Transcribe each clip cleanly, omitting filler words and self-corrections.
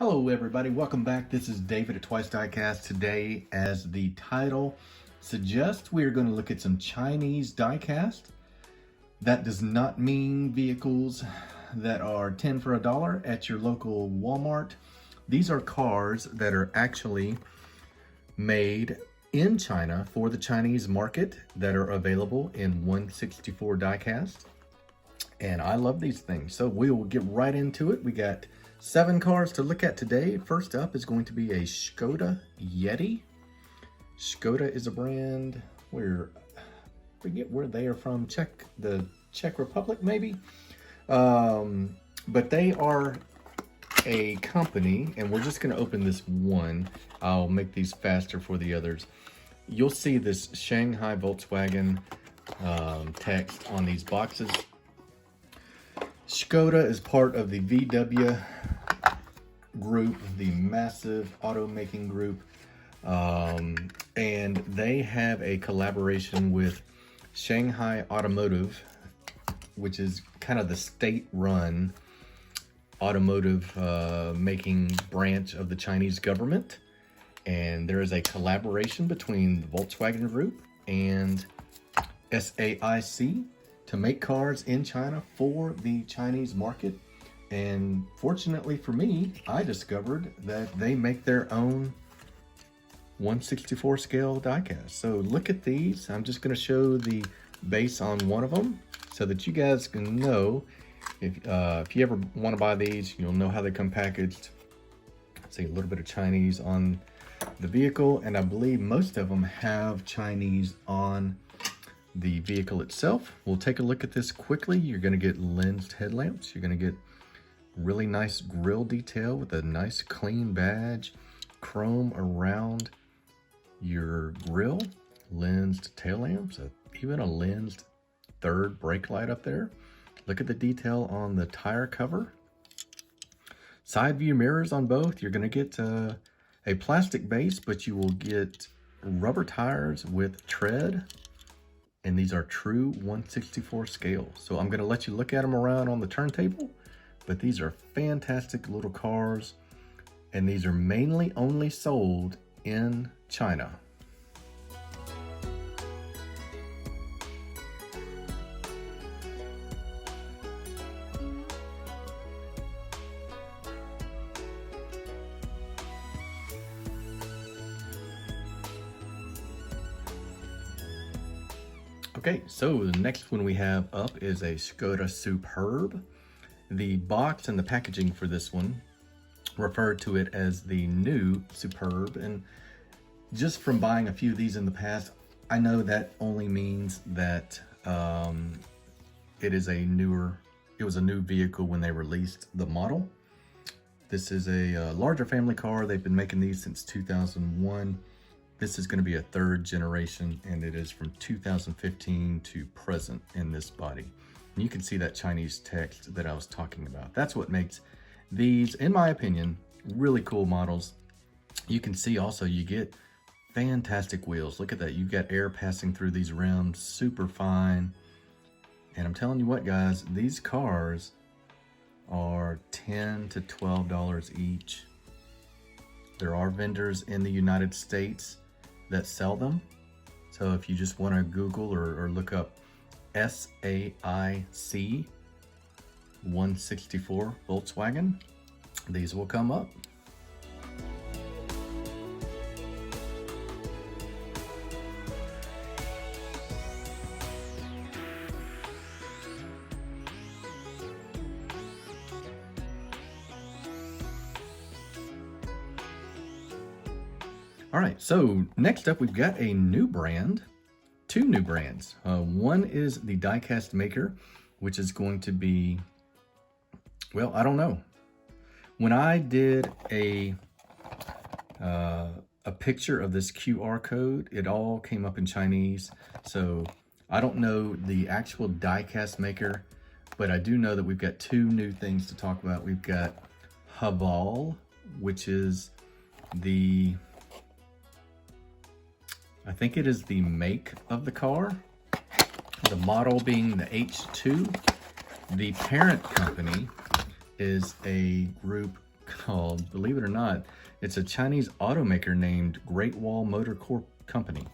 Hello everybody, welcome back. This is David at TWYCE Diecast. Today, as the title suggests, we are going to look at some Chinese diecast. That does not mean vehicles that are 10 for $1 at your local Walmart. These are cars that are actually made in China for the Chinese market that are available in 1/64 diecast. And I love these things. So we will get right into it. We got 7 cars to look at today. First up is going to be a SKODA YETI. SKODA is a brand where, forget where they are from, the Czech Republic maybe. But they are a company, and we're just gonna open this one. I'll make these faster for the others. You'll see this Shanghai Volkswagen text on these boxes. SKODA is part of the VW group, the massive automaking group, and they have a collaboration with Shanghai Automotive, which is kind of the state-run automotive making branch of the Chinese government. And there is a collaboration between the Volkswagen Group and SAIC to make cars in China for the Chinese market. And fortunately for me, I discovered that they make their own 1/64 scale diecast. So look at these. I'm just going to show the base on one of them so that you guys can know if you ever want to buy these, you'll know how they come packaged. See a little bit of Chinese on the vehicle, and I believe most of them have Chinese on the vehicle itself. We'll take a look at this quickly. You're going to get lensed headlamps. You're going to get really nice grille detail with a nice clean badge, chrome around your grille, lensed tail lamps, even a lensed third brake light up there. Look at the detail on the tire cover. Side view mirrors on both. You're going to get a plastic base, but you will get rubber tires with tread. And these are true 1/64 scale. So I'm going to let you look at them around on the turntable, but these are fantastic little cars, and these are mainly only sold in China. Okay, so the next one we have up is a SKODA Superb. The box and the packaging for this one refer to it as the new Superb, and just from buying a few of these in the past, I know that only means that it was a new vehicle when they released the model. This is a larger family car. They've been making these since 2001. This is going to be a 3rd generation, and it is from 2015 to present in this body. And you can see that Chinese text that I was talking about. That's what makes these, in my opinion, really cool models. You can see also you get fantastic wheels. Look at that. You got air passing through these rims, super fine. And I'm telling you what, guys, these cars are $10 to $12 each. There are vendors in the United States that sell them. So if you just want to Google or look up SAIC 1/64 Volkswagen, these will come up. All right, so next up we've got a new brand, 2 new brands. One is the Diecast Maker, which is going to be, well, I don't know. When I did a picture of this QR code, it all came up in Chinese. So I don't know the actual Diecast Maker, but I do know that we've got 2 new things to talk about. We've got HAVAL, which is I think it is the make of the car, the model being the H2. The parent company is a group called, believe it or not, it's a Chinese automaker named Great Wall Motor Corp Company.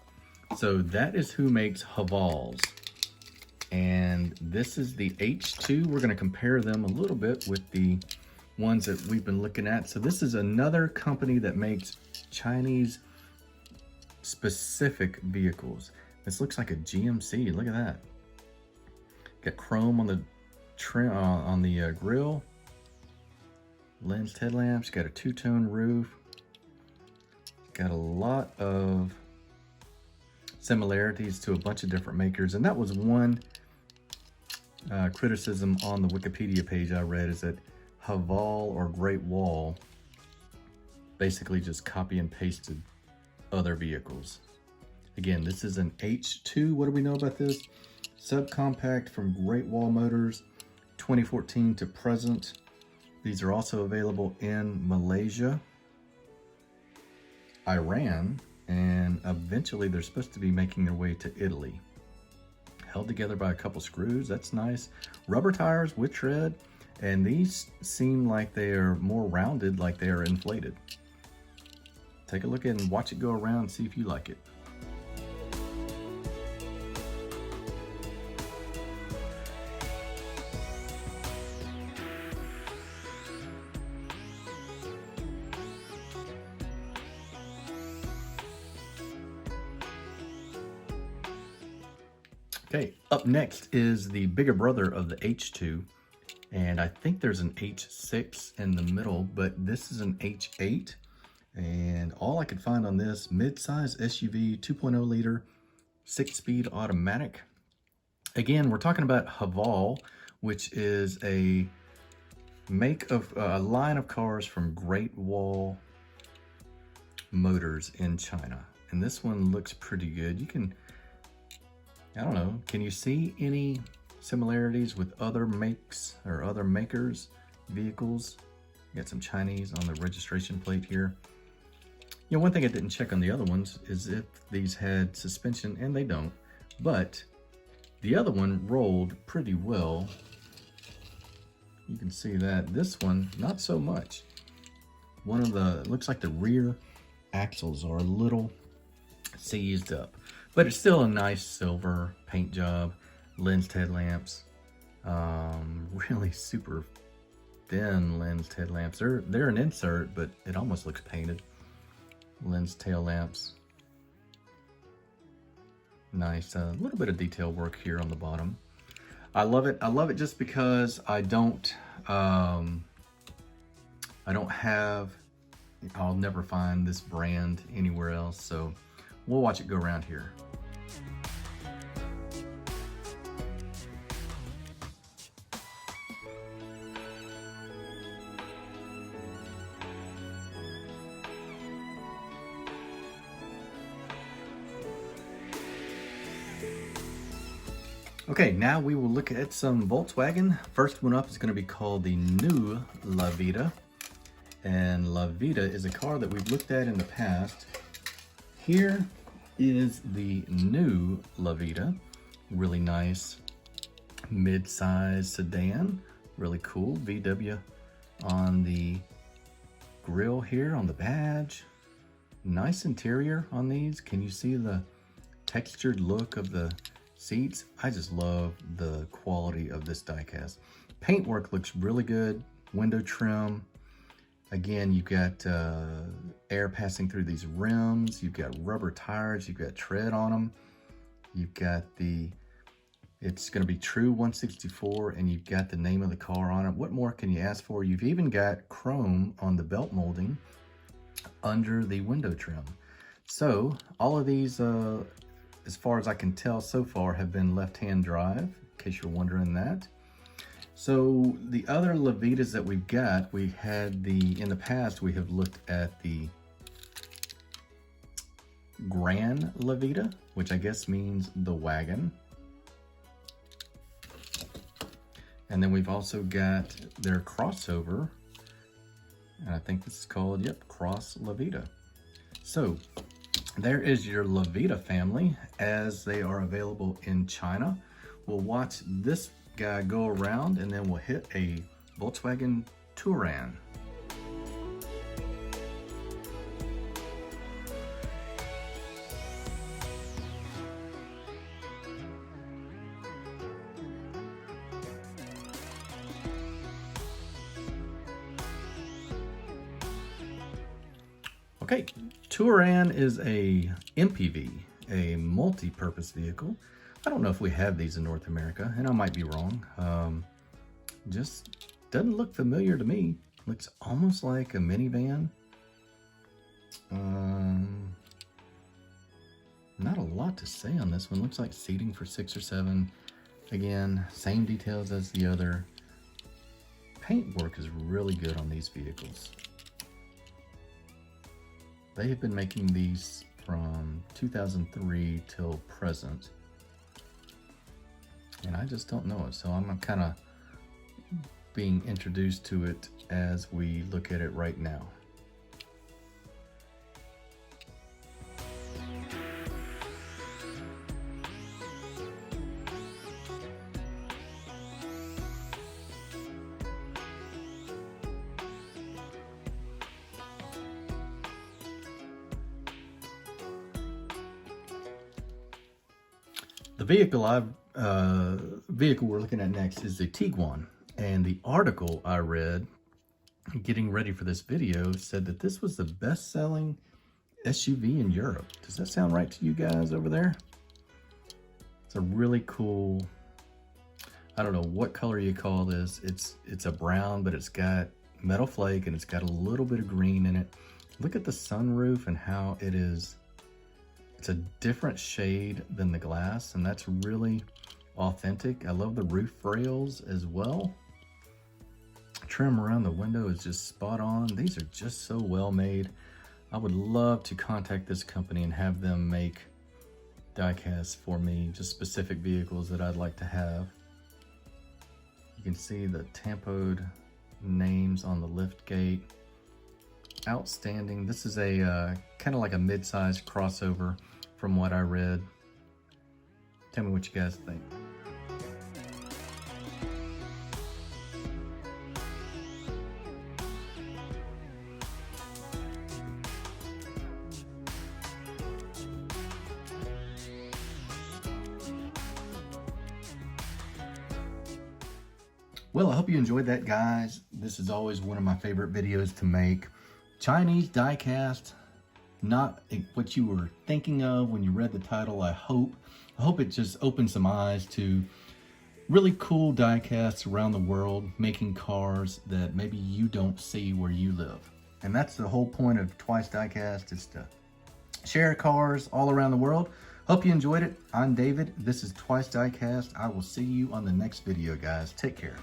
So that is who makes HAVALs. And this is the H2. We're gonna compare them a little bit with the ones that we've been looking at. So this is another company that makes Chinese specific vehicles. This looks like a GMC, look at that. Got chrome on the trim, on the grill. Lensed headlamps, got a two-tone roof. Got a lot of similarities to a bunch of different makers. And that was one criticism on the Wikipedia page I read, is that HAVAL or Great Wall basically just copy and pasted other vehicles. Again, this is an H2. What do we know about this? Subcompact from Great Wall Motors, 2014 to present. These are also available in Malaysia, Iran, and eventually they're supposed to be making their way to Italy. Held together by a couple screws, that's nice. Rubber tires with tread, and these seem like they are more rounded, like they are inflated. Take a look at it and watch it go around, see if you like it. Okay, up next is the bigger brother of the H2, and I think there's an H6 in the middle, but this is an H8, and all I could find on this, mid-size SUV, 2.0 liter, 6-speed automatic. Again, we're talking about HAVAL, which is a make of a line of cars from Great Wall Motors in China, and this one looks pretty good. You can, I don't know, can you see any similarities with other makes or other makers' vehicles? You got some Chinese on the registration plate here. You know, one thing I didn't check on the other ones is if these had suspension, and they don't, but the other one rolled pretty well. You can see that. This one, not so much. One of the, it looks like the rear axles are a little seized up. But it's still a nice silver paint job, lensed headlamps, really super thin lensed headlamps. They're an insert, but it almost looks painted. Lensed tail lamps. Nice, a little bit of detail work here on the bottom. I love it. I love it just because I don't have, I'll never find this brand anywhere else. So we'll watch it go around here. Okay, now we will look at some Volkswagen. First one up is going to be called the new LAVIDA. And LAVIDA is a car that we've looked at in the past. Here is the new LAVIDA. Really nice mid-size sedan. Really cool. VW on the grill here, on the badge. Nice interior on these. Can you see the textured look of the seats? I just love the quality of this diecast. Paintwork looks really good. Window trim. Again, you've got air passing through these rims. You've got rubber tires. You've got tread on them. You've got the, it's going to be true 164, and you've got the name of the car on it. What more can you ask for? You've even got chrome on the belt molding under the window trim. So all of these, as far as I can tell so far, have been left-hand drive, in case you're wondering that. So the other LAVIDAs that we've got, we had in the past, we have looked at the Grand LAVIDA, which I guess means the wagon. And then we've also got their crossover, and I think this is called, yep, Cross LAVIDA. So there is your LAVIDA family as they are available in China. We'll watch this guy go around, and then we'll hit a Volkswagen TOURAN. Okay, TOURAN is a MPV, a multi-purpose vehicle. I don't know if we have these in North America, and I might be wrong. Just doesn't look familiar to me. Looks almost like a minivan. Not a lot to say on this one. Looks like seating for 6 or 7. Again, same details as the other. Paint work is really good on these vehicles. They have been making these from 2003 till present. And I just don't know it, so I'm kind of being introduced to it as we look at it right now. The vehicle we're looking at next is the TIGUAN, and the article I read getting ready for this video said that this was the best-selling SUV in Europe. Does that sound right to you guys over there? It's a really cool, I don't know what color you call this. It's a brown, but it's got metal flake and it's got a little bit of green in it. Look at the sunroof and how it is. It's a different shade than the glass, and that's really authentic. I love the roof rails as well. Trim around the window is just spot on. These are just so well made. I would love to contact this company and have them make diecasts for me, just specific vehicles that I'd like to have. You can see the tampoed names on the lift gate. Outstanding. This is a kind of like a mid-sized crossover from what I read. Tell me what you guys think. Well, I hope you enjoyed that, guys. This is always one of my favorite videos to make. Chinese diecast, not what you were thinking of when you read the title, I hope. I hope it just opened some eyes to really cool diecasts around the world, making cars that maybe you don't see where you live. And that's the whole point of TWYCE Diecast, is to share cars all around the world. Hope you enjoyed it. I'm David. This is TWYCE Diecast. I will see you on the next video, guys. Take care.